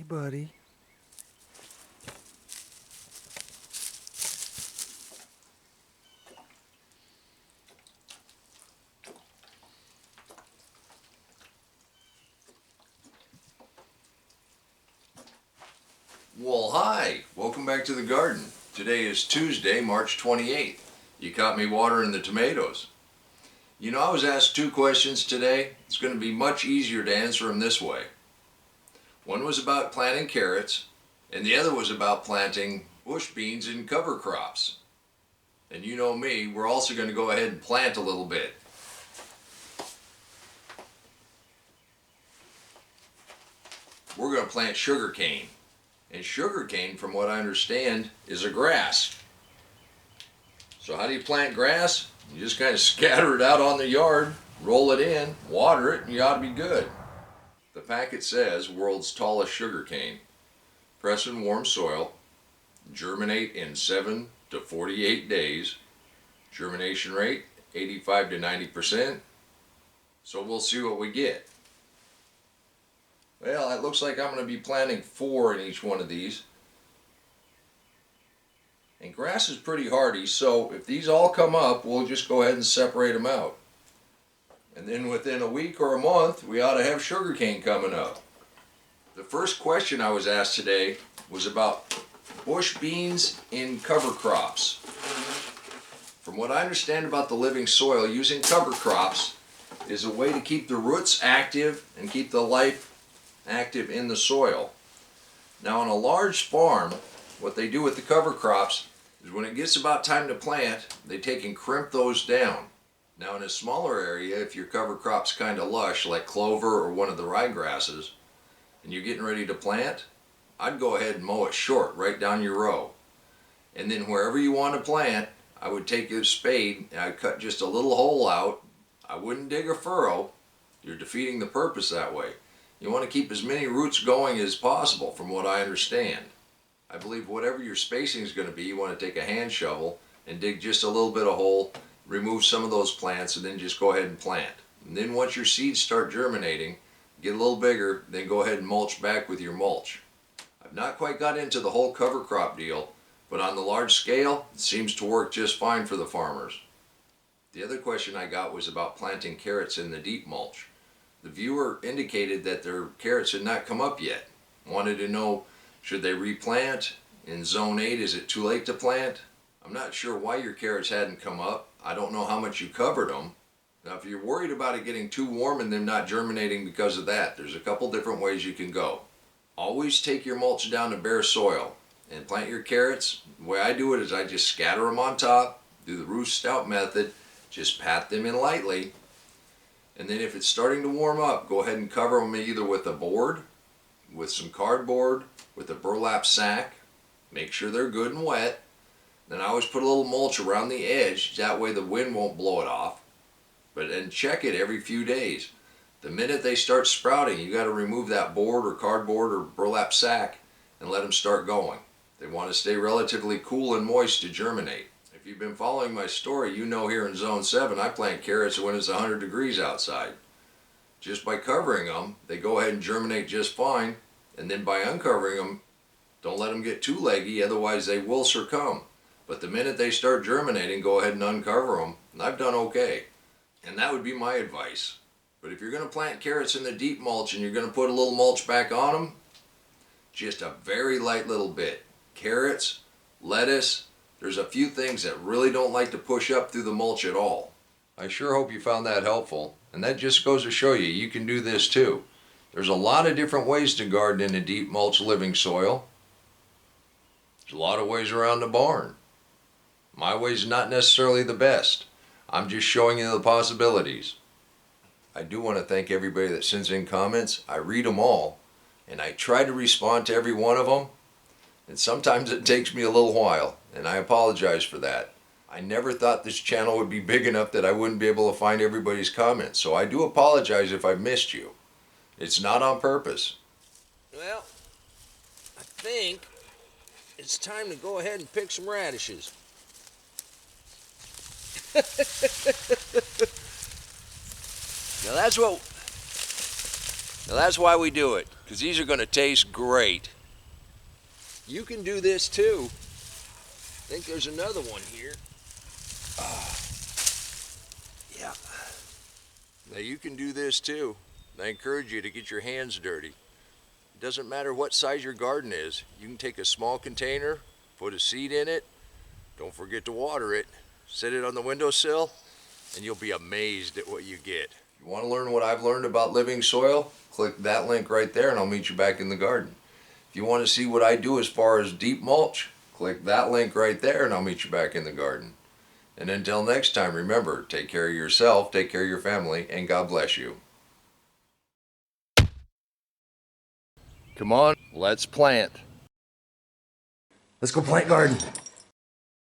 buddy. Well, hi! Welcome back to the garden. Today is Tuesday, March 28th. You caught me watering the tomatoes. You know, I was asked two questions today. It's going to be much easier to answer them this way. One was about planting carrots, and the other was about planting bush beans and cover crops. And you know me, we're also going to go ahead and plant a little bit. We're going to plant sugarcane. And sugarcane, from what I understand, is a grass. So how do you plant grass? You just kind of scatter it out on the yard, roll it in, water it, and you ought to be good. The packet says world's tallest sugarcane. Press in warm soil, germinate in 7 to 48 days, germination rate 85 to 90%. So we'll see what we get. Well, it looks like I'm going to be planting 4 in each one of these. And grass is pretty hardy, so if these all come up, we'll just go ahead and separate them out. And then within a week or a month, we ought to have sugarcane coming up. The first question I was asked today was about bush beans in cover crops. From what I understand about the living soil, using cover crops is a way to keep the roots active and keep the life active in the soil. Now on a large farm, what they do with the cover crops is when it gets about time to plant, they take and crimp those down. Now in a smaller area, if your cover crop's kind of lush, like clover or one of the ryegrasses, and you're getting ready to plant, I'd go ahead and mow it short right down your row. And then wherever you want to plant, I would take a spade and I'd cut just a little hole out. I wouldn't dig a furrow. You're defeating the purpose that way. You want to keep as many roots going as possible, from what I understand. I believe whatever your spacing is going to be, you want to take a hand shovel and dig just a little bit of hole, remove some of those plants, and then just go ahead and plant. And then once your seeds start germinating, get a little bigger, then go ahead and mulch back with your mulch. I've not quite got into the whole cover crop deal, but on the large scale, it seems to work just fine for the farmers. The other question I got was about planting carrots in the deep mulch. The viewer indicated that their carrots had not come up yet. Wanted to know, should they replant? In zone 8, is it too late to plant? I'm not sure why your carrots hadn't come up. I don't know how much you covered them. Now if you're worried about it getting too warm and them not germinating because of that, there's a couple different ways you can go. Always take your mulch down to bare soil and plant your carrots. The way I do it is I just scatter them on top, do the Ruth Stout method, just pat them in lightly. And then if it's starting to warm up, go ahead and cover them either with a board, with some cardboard, with a burlap sack. Make sure they're good and wet. Then I always put a little mulch around the edge, that way the wind won't blow it off. But then check it every few days. The minute they start sprouting, you got to remove that board or cardboard or burlap sack and let them start going. They want to stay relatively cool and moist to germinate. If you've been following my story, you know here in zone 7 I plant carrots when it's 100 degrees outside. Just by covering them, they go ahead and germinate just fine, and then by uncovering them, don't let them get too leggy, otherwise they will succumb. But the minute they start germinating, go ahead and uncover them, and I've done okay. And that would be my advice. But if you're going to plant carrots in the deep mulch and you're going to put a little mulch back on them, just a very light little bit. Carrots, lettuce, there's a few things that really don't like to push up through the mulch at all. I sure hope you found that helpful, and that just goes to show you can do this too. There's a lot of different ways to garden in a deep mulch living soil. There's a lot of ways around the barn. My way's not necessarily the best. I'm just showing you the possibilities. I do want to thank everybody that sends in comments. I read them all, and I try to respond to every one of them. And sometimes it takes me a little while, and I apologize for that. I never thought this channel would be big enough that I wouldn't be able to find everybody's comments, so I do apologize if I missed you. It's not on purpose. Well, I think it's time to go ahead and pick some radishes. Now that's why we do it. because these are going to taste great. You can do this too. I think there's another one here. Yeah. Now you can do this too. I encourage you to get your hands dirty. It doesn't matter what size your garden is. You can take a small container, put a seed in it, don't forget to water it, set it on the windowsill, and you'll be amazed at what you get. You want to learn what I've learned about living soil? Click that link right there and I'll meet you back in the garden. If you want to see what I do as far as deep mulch, click that link right there and I'll meet you back in the garden. And until next time, remember, take care of yourself, take care of your family, and God bless you. Come on, let's plant. Let's go plant garden.